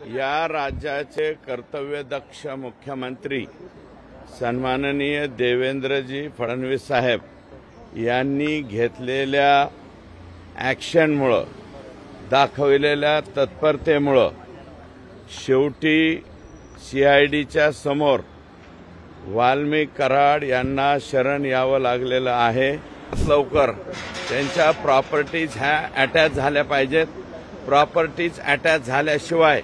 या राज्याचे कर्तव्यदक्ष मुख्यमंत्री सन्माननीय देवेंद्रजी फडणवीस साहेब यांनी घेतलेल्या ॲक्शनमुळे दाखवलेल्या तत्परतेमुळे शेवटी सीआयडीच्या समोर वाल्मिक कराड यांना शरण यावं लागलेलं आहे। लवकर त्यांच्या प्रॉपर्टीज ह्या अटॅच झाल्या पाहिजेत। प्रॉपर्टीज अटॅच झाल्याशिवाय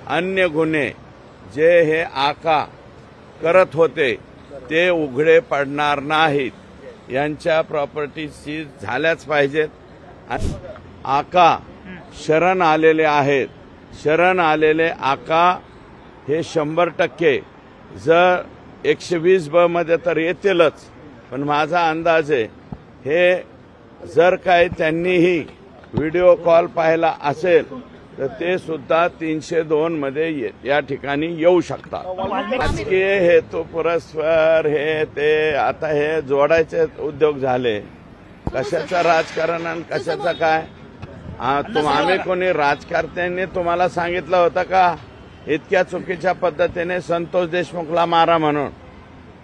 अन्य गुन्हे जे हे आका करत होते ते उघडे पडणार नाहीत। यांच्या प्रॉपर्टीज सीज झाल्याच पाहिजेत। आका शरण आलेले आहेत। शरण आलेले आका हे 100% जर 120 मध्ये तर येतीलच, पण माझा अंदाज आहे हे जर काही त्यांनीही व्हिडिओ कॉल पाहिला असेल तर ते सुद्धा 302 मध्ये या ठिकाणी येऊ शकतात। राजकीय हेतू पुरस्पर हे ते आता हे जोडायचे उद्योग झाले। कशाचं राजकारण आणि कशाचं काय? आम्ही कोणी राजकारत्यांनी तुम्हाला सांगितलं होतं का इतक्या चुकीच्या पद्धतीने संतोष देशमुखला मारा म्हणून?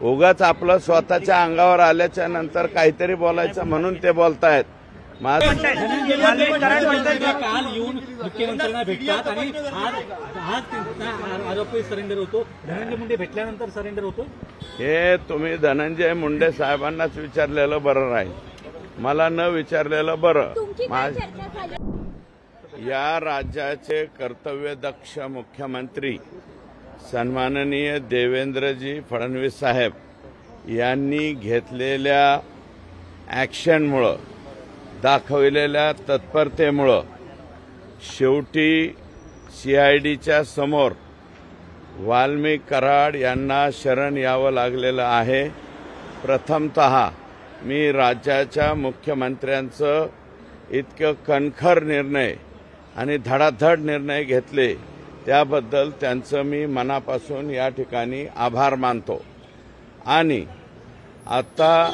उगाच आपलं स्वतःच्या अंगावर आल्याच्या नंतर काहीतरी बोलायचं म्हणून ते बोलतायत। काल येऊन मुख्यमंत्र्यांना भेटतात आणि आज आरोपी सरेंडर होतो। धनंजय मुंडे भेटल्यानंतर सरेंडर होतो। हे तुम्ही धनंजय मुंडे साहेबांनाच विचारलेलं बरं राहील, मला न विचारलेलं बरं। या राज्याचे कर्तव्यदक्ष मुख्यमंत्री सन्माननीय देवेंद्रजी फडणवीस साहेब यांनी घेतलेल्या ॲक्शनमुळे दाखवलेल्या तत्परतेमुळे शेवटी सीआयडीच्या समोर वाल्मिक कराड यांना शरण यावं लागलेलं आहे। प्रथमतः मी राज्याच्या मुख्यमंत्र्यांचं इतकं कणखर निर्णय आणि धडाधड निर्णय घेतले त्याबद्दल त्यांचं मी मनापासून या ठिकाणी आभार मानतो। आणि आता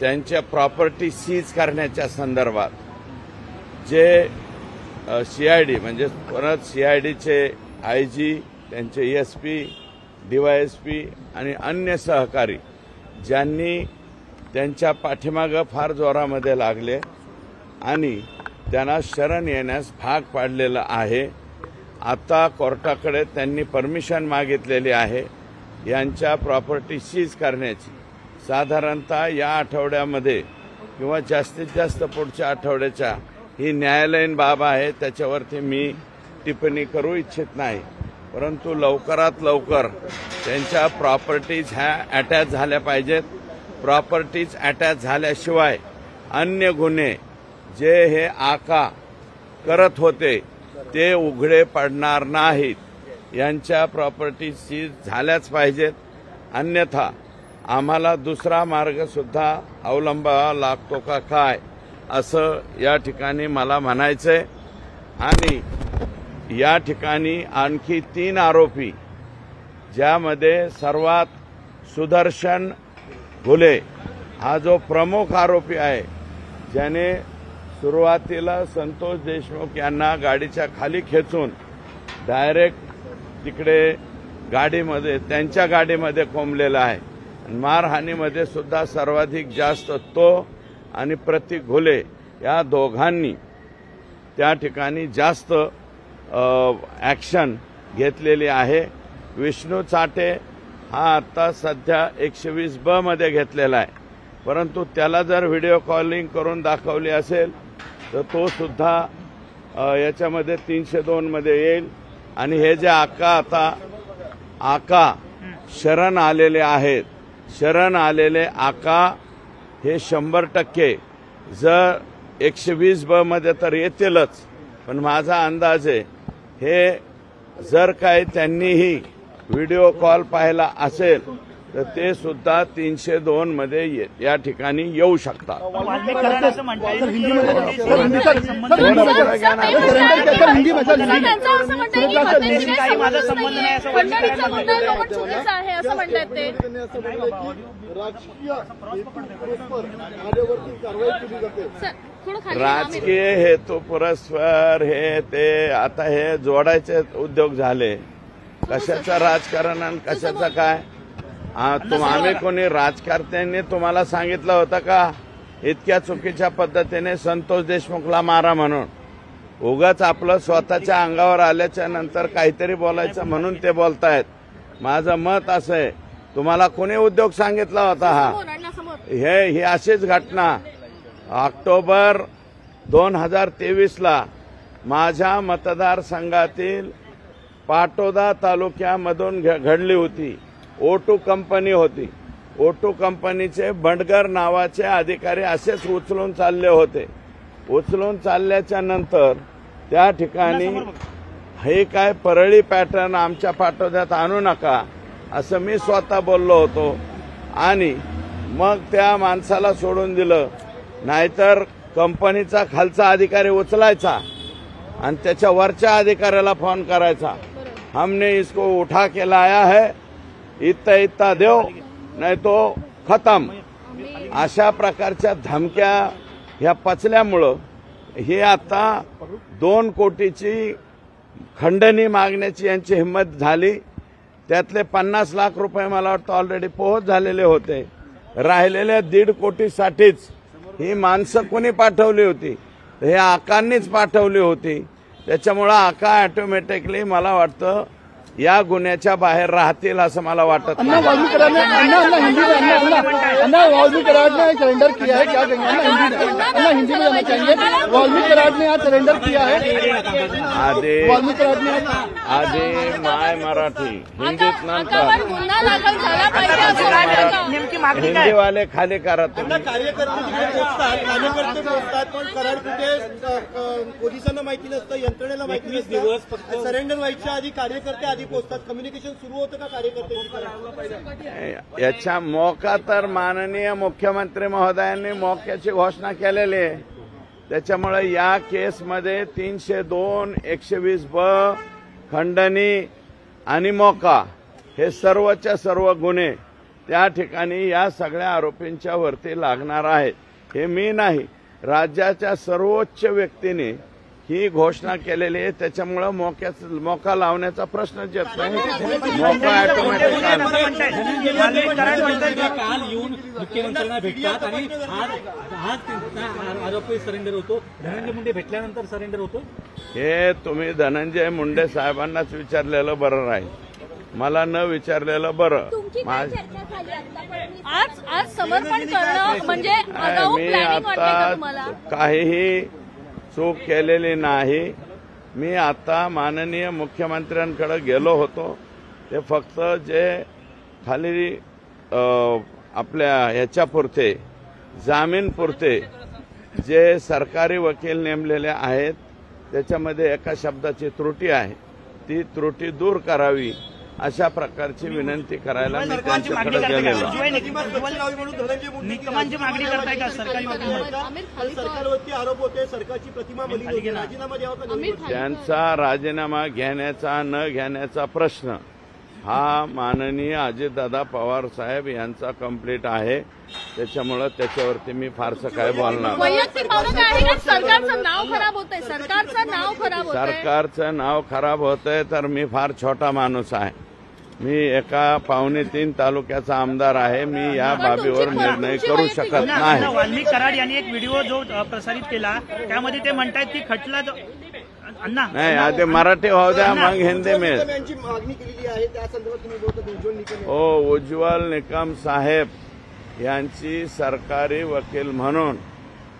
त्यांच्या प्रॉपर्टी सीज करण्याच्या संदर्भात जे सीआयडी म्हणजे परत सीआयडीचे आयजी, त्यांचे एसपी, डीवायएसपी आणि अन्य सहकारी ज्यांनी त्यांच्या पाठीमागं फार जोरामध्ये लागले आणि त्यांना शरण येण्यास भाग पाडलेलं आहे। आता कोर्टाकडे त्यांनी परमिशन मागितलेली आहे यांच्या प्रॉपर्टी सीज करण्याची। साधारणतः या आठवड्यामध्ये किंवा जास्तीत जास्त पुढच्या आठवड्याच्या ही न्यायालयीन बाब आहे, त्याच्यावरती मी टिप्पणी करू इच्छित नाही। परंतु लवकरात लवकर त्यांच्या प्रॉपर्टीज ह्या अटॅच झाल्या पाहिजेत। प्रॉपर्टीज अटॅच झाल्याशिवाय अन्य गुन्हे जे हे आका करत होते ते उघडे पडणार नाहीत। यांच्या प्रॉपर्टीज सीज झाल्याच पाहिजेत, अन्यथा आम्हाला दुसरा मार्ग सुद्धा अवलंबावा लागतो का काय असं या ठिकाणी मला म्हणायचंय। आणि या ठिकाणी आणखी 3 आरोपी ज्यामध्ये सर्वात सुदर्शन घुले हा जो प्रमुख आरोपी आहे, ज्याने सुरुवातीला संतोष देशमुख यांना गाडीच्या खाली खेचून डायरेक्ट तिकडे गाडीमध्ये त्यांच्या गाडीमध्ये कोंबलेला आहे। मारहाणीमध्ये सुद्धा सर्वाधिक जास्त तो आणि प्रतीक घुले या दोघांनी त्या ठिकाणी जास्त ॲक्शन घेतलेली आहे। विष्णू चाटे हा आता सध्या 120 मध्ये घेतलेला आहे, परंतु त्याला जर व्हिडिओ कॉलिंग करून दाखवली असेल तर तो सुद्धा याच्यामध्ये 302 मध्ये येईल। आणि हे जे आका शरण आलेले आहेत, शरण आलेले आका हे 100% जर 120 मध्ये तर येतीलच, पण माझा अंदाज आहे हे जर काही त्यांनीही व्हिडिओ कॉल पाहिला असेल तर ते सुद्धा 302 मध्ये या ठिकाणी येऊ शकतात. राजकीय हेतू पुरस्पर हे ते आता हे जोडायचे उद्योग झाले. कशाचं राजकारण आणि कशाचं काय? आम्ही कोणी राजकारत्यांनी तुम्हाला सांगितलं होतं का इतक्या चुकीच्या पद्धतीने संतोष देशमुखला मारा म्हणून? उगाच आपलं स्वतःच्या अंगावर आल्याच्या नंतर काहीतरी बोलायचं म्हणून ते बोलतायत. माझं मत असं आहे, तुम्हाला कोणी उद्योग सांगितला होता? ही अशीच घटना ऑक्टोबर 2023ला माझ्या मतदारसंघातील पाटोदा तालुक्यामधून घडली होती. O2 कंपनी होती. O2 कंपनीचे बंडगर नावाचे अधिकारी असेच उचलून चालले होते. उचलून चालल्याच्या नंतर त्या ठिकाणी हे काय परळी पॅटर्न आमच्या पाटोद्यात आणू नका असं मी स्वतः बोललो होतो आणि मग त्या माणसाला सोडून दिलं. नाहीतर कंपनीचा खालचा अधिकारी उचलायचा आणि त्याच्या वरच्या अधिकाऱ्याला फोन करायचा, हमने इसको उठा के लाया है, इतना देव नाही तो खतम. अशा प्रकारच्या धमक्या ह्या पचल्यामुळं हे आता 2 कोटीची खंडणी मागण्याची यांची हिंमत झाली. त्यातले 50 लाख रुपये मला वाटतं ऑलरेडी पोहोच झालेले होते. राहिलेल्या 1.5 कोटीसाठीच ही माणसं कोणी पाठवली होती? हे आकांनीच पाठवली होती. त्याच्यामुळं आका ऑटोमॅटिकली मला वाटतं या गुन्ह्याच्या बाहेर राहतील असं मला वाटत नाही. वाल्मीकि कराड ने सरेंडर किया है, क्या कहेंगे? हिंदी में जाना चाहेंगे. वाल्मीकि कराड ने आज सरेंडर किया है. वाल्मीकि कराड ने आधी माय मराठी हिंदीत नंतर हिंदीवाले खाली करत. कार्यकर्ते पोचतात पण कराड कुठे पोलिसांना माहिती नसतं, यंत्रणेला माहिती नसतं. सरेंडर व्हायच्या आधी कार्यकर्ते आधी पोचतात. कम्युनिकेशन सुरू होतं का कार्यकर्ते? याच्या मौका तर माननीय मुख्यमंत्री महोदयांनी मौक्याची घोषणा केलेली आहे. त्याच्यामुळे या केसमध्ये 302, 120B, खंडणी आणि मौका हे सर्वच्या सर्व गुन्हे त्या ठिकाणी या सगळ्या आरोपींच्या वरती लागणार आहेत. हे मी नाही, राज्याच्या सर्वोच्च व्यक्तीने ही घोषणा केलेली आहे. त्याच्यामुळे मौका लावण्याचा प्रश्नच येत नाही. मौका ऑटोमॅटिक काल येऊन मुख्यमंत्र्यांना भेटतात आणि आज आरोपी सरेंडर होतो. धनंजय मुंडे भेटल्यानंतर सरेंडर होतो. हे तुम्ही धनंजय मुंडे साहेबांनाच विचारलेलं बरं राहील, मला न विचारलेलं बरं. आज समर्पण करणं म्हणजे मी आता काहीही चूक केलेली नाही. मी आता माननीय मुख्यमंत्र्यांकडे गेलो होतो. ते फक्त जे खाली आपल्या ह्याच्यापुरते जामीनपुरते जे सरकारी वकील नेमलेले आहेत त्याच्यामध्ये एका शब्दाची त्रुटी आहे, ती त्रुटी दूर करावी अशा प्रकारची विनंती करायला मी त्यांच्याकडे गेलेलो. सरकारवरती आरोप होते, सरकारची प्रतिमा बली, राजीनामा द्यावा. त्यांचा राजीनामा घेण्याचा न घेण्याचा प्रश्न हा माननीय अजितदादा पवार साहेब यांचा कंप्लीट आहे. त्याच्यामुळे त्याच्यावरती मी फारसं काय बोलणार. सरकारचं नाव खराब होतंय, सरकारचं नाव खराब होतंय तर मी फार छोटा माणूस आहे. मी एका 2.25 तालुक्याचा आमदार आहे. मी या बाबीवर निर्णय करू शकत नाही. वाल्मीकि कराड यांनी एक व्हिडिओ जो प्रसारित केला त्यामध्ये ते म्हणतात की खटला नाही, आधी मराठी होऊ द्या मग हिंदी मिळेल. मागणी केलेली आहे त्या संदर्भात तुम्ही बोलता. उज्ज्वल निकम हो, उज्ज्वल निकम साहेब यांची सरकारी वकील म्हणून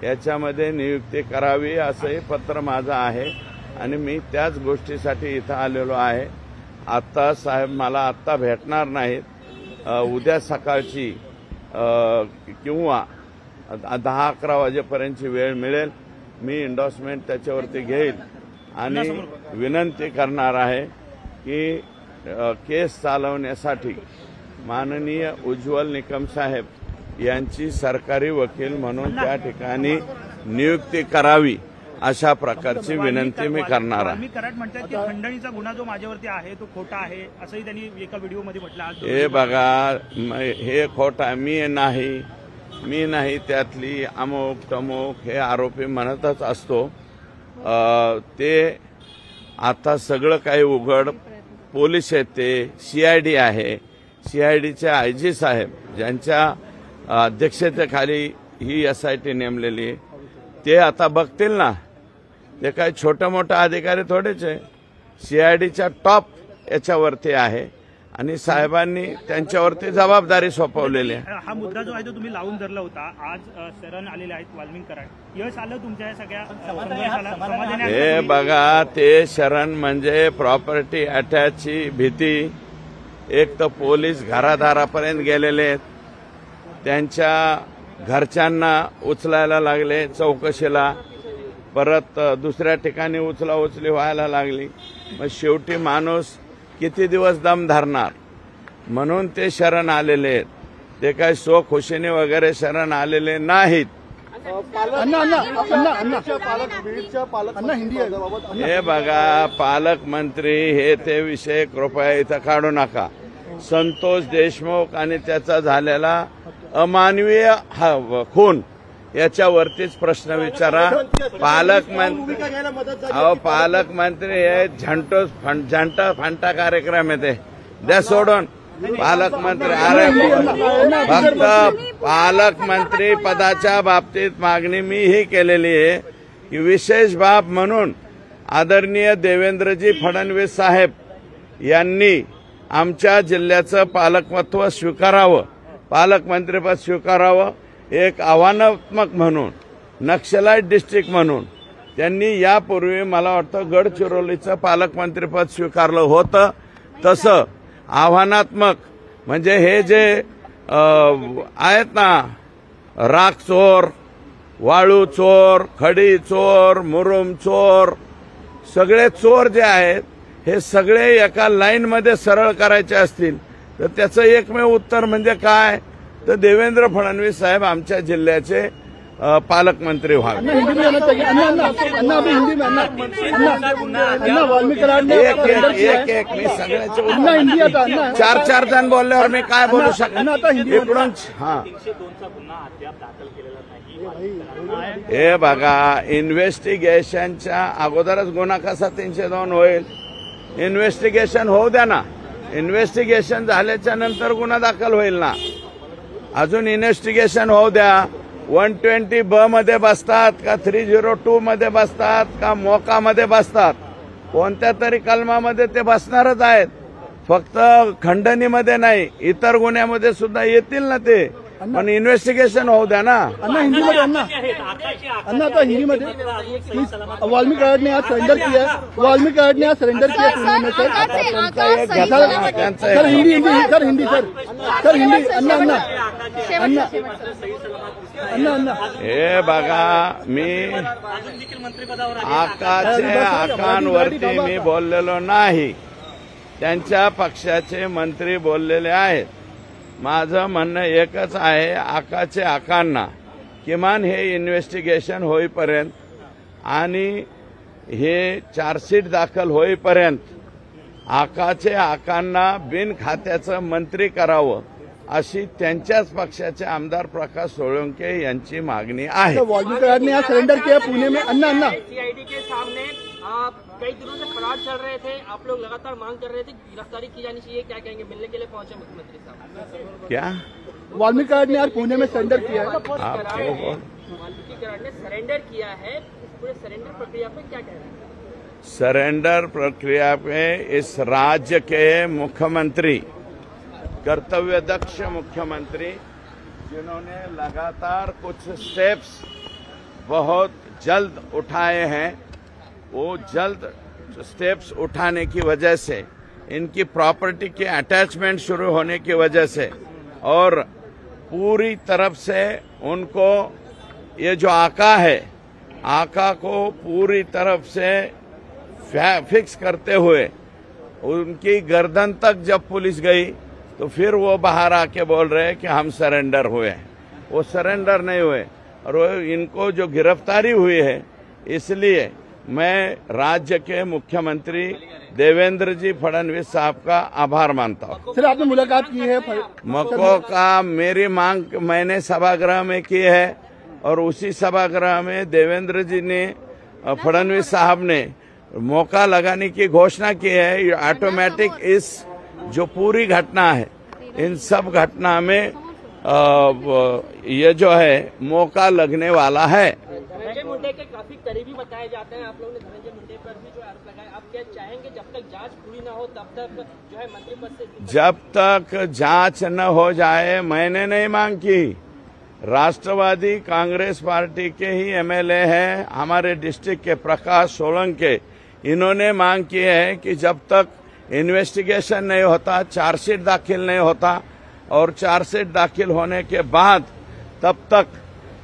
याच्यामध्ये नियुक्ती करावी असंही पत्र माझं आहे आणि मी त्याच गोष्टीसाठी इथं आलेलो आहे. आता साहेब मला आत्ता भेटणार नाहीत. उद्या सकाळची किंवा 10-11 वाजेपर्यंतची वेळ मिळेल. मी एंडोर्समेंट त्याच्यावरती घेईल आणि विनंती करणार आहे की केस चालवण्यासाठी माननीय उज्ज्वल निकम साहेब यांची सरकारी वकील म्हणून त्या ठिकाणी नियुक्ती करावी अशा प्रकारची विनंती मी करणार आहे. वाल्मिक कराड म्हणतात की खंडणीचा गुन्हा जो माझ्यावरती आहे तो खोटा आहे असंही त्यांनी एका व्हिडिओमध्ये म्हटलं आज. हे बघा, हे खोटा मी नाही त्यातली अमुक तमुक हे आरोपी म्हणतच असतो. ते आता सगळं काही उघड, पोलीस आहेत, ते सीआयडी आहे, सीआयडीचे आयजी साहेब ज्यांच्या अध्यक्षतेखाली ही SIT नेमलेली, ते आता बघतील ना. ते काही छोटा मोठा अधिकारी थोडेच आहे, सीआयडीच्या टॉप याच्यावरती आहे आणि साहेबांनी त्यांच्यावरती जबाबदारी सोपवलेली आहे. हा मुद्दा जो आहे तो तुम्ही लावून धरला होता. आज शरण आलेले आहेत वाल्मिक कराड, यश आलं तुमच्या या सगळ्या संघर्षाला, समाधानी? हे बघा, ते शरण म्हणजे प्रॉपर्टी अटॅचची भीती. एक तर पोलीस घरादारापर्यंत गेलेले आहेत, त्यांच्या घरच्यांना उचलायला लागले चौकशीला, परत दुसऱ्या ठिकाणी उचलाउचली व्हायला लागली. मग शेवटी माणूस किती दिवस दम धरणार, म्हणून ते शरण आलेले आहेत. ते काही स्वखुशीने वगैरे शरण आलेले नाहीत. हे बघा, पालकमंत्री हे ते विषय कृपया इथं काढू नका. संतोष देशमुख आणि त्याचा झालेला अमानवीय खून याच्यावरतीच प्रश्न विचारा. पालकमंत्री हे झंटा फांटा कार्यक्रम आहे, ते द्या सोडून. पालकमंत्री, अरे फक्त पालकमंत्री पदाच्या बाबतीत मागणी मी ही केलेली आहे की विशेष बाब म्हणून आदरणीय देवेंद्रजी फडणवीस साहेब यांनी आमच्या जिल्ह्याचं पालकत्व स्वीकारावं, पालकमंत्रीपद स्वीकारावं. एक आव्हानात्मक म्हणून, नक्षलाईट डिस्ट्रिक्ट म्हणून त्यांनी यापूर्वी मला वाटतं गडचिरोलीचं पालकमंत्रीपद स्वीकारलं होतं. तसं आव्हानात्मक म्हणजे हे जे आहेत ना, राख चोर, वाळू चोर, खडी चोर, मुरुम चोर, सगळे चोर जे आहेत हे सगळे एका लाईनमध्ये सरळ करायचे असतील तर त्याचं एकमेव उत्तर म्हणजे काय, तर देवेंद्र फडणवीस साहेब आमच्या जिल्ह्याचे पालकमंत्री व्हावे. एक मी सगळ्याचे चार जण बोलल्यावर मी काय बोलू शकतो इकडून. हा, हे बघा, इन्व्हेस्टिगेशनच्या अगोदरच गुन्हा कसा 302 होईल? इन्व्हेस्टिगेशन होऊ द्या ना. इन्व्हेस्टिगेशन झाल्याच्या नंतर गुन्हा दाखल होईल ना. अजून इन्व्हेस्टिगेशन होऊ द्या. 120B मध्ये बसतात का 302 मध्ये बसतात का मोकामध्ये बसतात, कोणत्या तरी कलमामध्ये ते बसणारच आहेत. फक्त खंडणीमध्ये नाही, इतर गुन्ह्यामध्ये सुद्धा येतील ना ते, पण इन्व्हेस्टिगेशन होऊ द्या ना. आता हिंदी में वाल्मीकि कराड ने आज सरेंडर किया है. वाल्मीकि कराड ने आज सरेंडर किया पुणे में. सर हिंदी अन्ना. हे बघा, मी आकांवरती मी बोललेलो नाही, त्यांच्या पक्षाचे मंत्री बोललेले आहेत. माझं म्हणणं एकच आहे, आकांना किमान हे इन्व्हेस्टिगेशन होईपर्यंत आणि हे चार्जशीट दाखल होईपर्यंत आकांना बिन खात्याचं मंत्री करावं अशी त्यांच्याच पक्षाचे आमदार प्रकाश सोळंके यांची मागणी आहे. वाल्मीकि कराड ने आज सरेंडर किया पुणे में. अन्ना सीआईडी के सामने कई दिनों से फरार चल रहे थे, आप लोग लगातार मांग कर रहे थे गिरफ्तारी की जानी चाहिए, क्या कहेंगे? मिलने के लिए पहुंचे मुख्यमंत्री साहब. क्या वाल्मीकि कराड ने आज पुणे में सरेंडर किया है. वाल्मीकि कराड ने सरेंडर किया है, पूरे सरेंडर प्रक्रिया पे क्या कह रहे हैं? सरेंडर प्रक्रिया पे इस राज्य के मुख्यमंत्री, कर्तव्यदक्ष मुख्यमंत्री, जिन्होंने लगातार कुछ स्टेप्स बहुत जल्द उठाए हैं, वो जल्द स्टेप्स उठाने की वजह से, इनकी प्रॉपर्टी के अटैचमेंट शुरू होने की वजह से और पूरी तरफ से उनको ये जो आका है, आका को पूरी तरफ से फिक्स करते हुए उनकी गर्दन तक जब पुलिस गई तो फिर वो बाहर आके बोल रहे हैं कि हम सरेंडर हुए हैं। वो सरेंडर नहीं हुए, और वो इनको जो गिरफ्तारी हुई है, इसलिए मैं राज्य के मुख्यमंत्री देवेंद्र जी फडणवीस साहब का आभार मानता हूँ। सर आपने मुलाकात की है मको का मेरी मांग मैंने सभागृह में की है, और उसी सभागृह में देवेंद्र जी ने फडणवीस साहब ने मौका लगाने की घोषणा की है। ऑटोमेटिक इस जो पूरी घटना है, इन सब घटना में ये जो है मौका लगने वाला है। धनंजय मुंडे के काफी करीबी बताए जाते हैं, आप लोगों ने धनंजय मुंडे पर भी जो आरोप लगाए, आप क्या चाहेंगे जब तक जांच पूरी न हो तब तक जो है मंत्री पद से? जब तक जांच न हो जाए, मैंने नहीं मांग की, राष्ट्रवादी कांग्रेस पार्टी के ही एमएलए हैं हमारे डिस्ट्रिक्ट के प्रकाश सोलंकी, इन्होंने मांग की है कि जब तक इन्वेस्टिगेशन नहीं होता, चार्जशीट दाखिल नहीं होता, और चार्जशीट दाखिल होने के बाद तब तक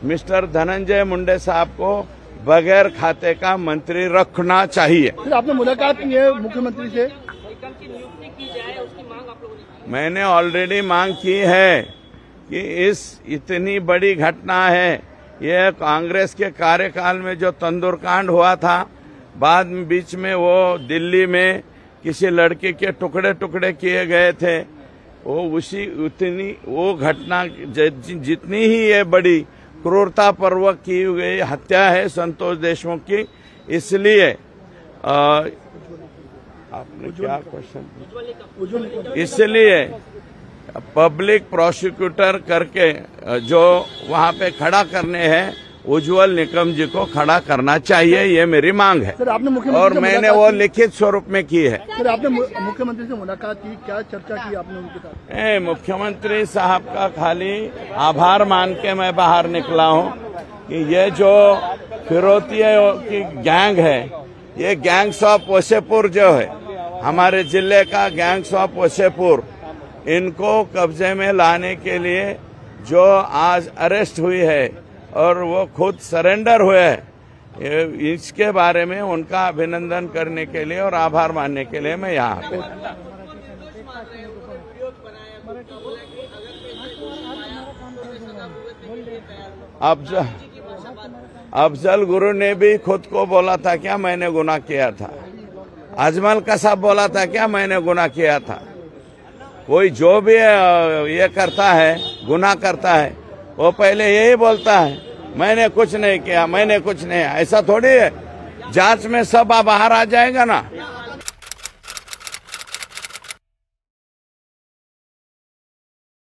मिस्टर धनंजय मुंडे साहब को बगैर खाते का मंत्री रखना चाहिए। फिर आपने मुलाकात की है मुख्यमंत्री से? की नियुक्ति की जाए, उसकी मांग आप लोगों ने की? मैंने ऑलरेडी मांग की है कि इस इतनी बड़ी घटना है, ये कांग्रेस के कार्यकाल में जो तंदूर कांड हुआ था, बाद में बीच में वो दिल्ली में किसी लड़के के टुकड़े टुकड़े किए गए थे, वो घटना जितनी ही ये बड़ी क्रूरता पूर्वक की गई हत्या है संतोष देशमुख की, इसलिए आपने क्या क्वेश्चन, इसलिए पब्लिक प्रोसिक्यूटर करके जो वहां पे खड़ा करने हैं, उज्जवल निकम जी को खड़ा करना चाहिए, ये मेरी मांग है। सर आपने मुख्यमंत्री और मैंने वो लिखित स्वरूप में की है। सर आपने मुख्यमंत्री से मुलाकात की, क्या चर्चा की आपने उनके साथ? मुख्यमंत्री साहब का खाली आभार मान के मैं बाहर निकला हूँ कि ये जो फिरौतियों की गैंग है, ये गैंग्स ऑफ वसेपुर जो है, हमारे जिले का गैंग्स ऑफ वसेपुर, इनको कब्जे में लाने के लिए जो आज अरेस्ट हुई है और वो खुद सरेंडर हुए हैं, इसके बारे में उनका अभिनंदन करने के लिए और आभार मानने के लिए मैं यहाँ पे। अफजल गुरु ने भी खुद को बोला था क्या मैंने गुनाह किया था? अजमल कसाब बोला था क्या मैंने गुनाह किया था? कोई जो भी ये करता है, गुनाह करता है, वो पहले यही बोलता है मैंने कुछ नहीं किया, मैंने कुछ नहीं। ऐसा थोड़ी है, जांच में सब बाहर आ जाएगा ना।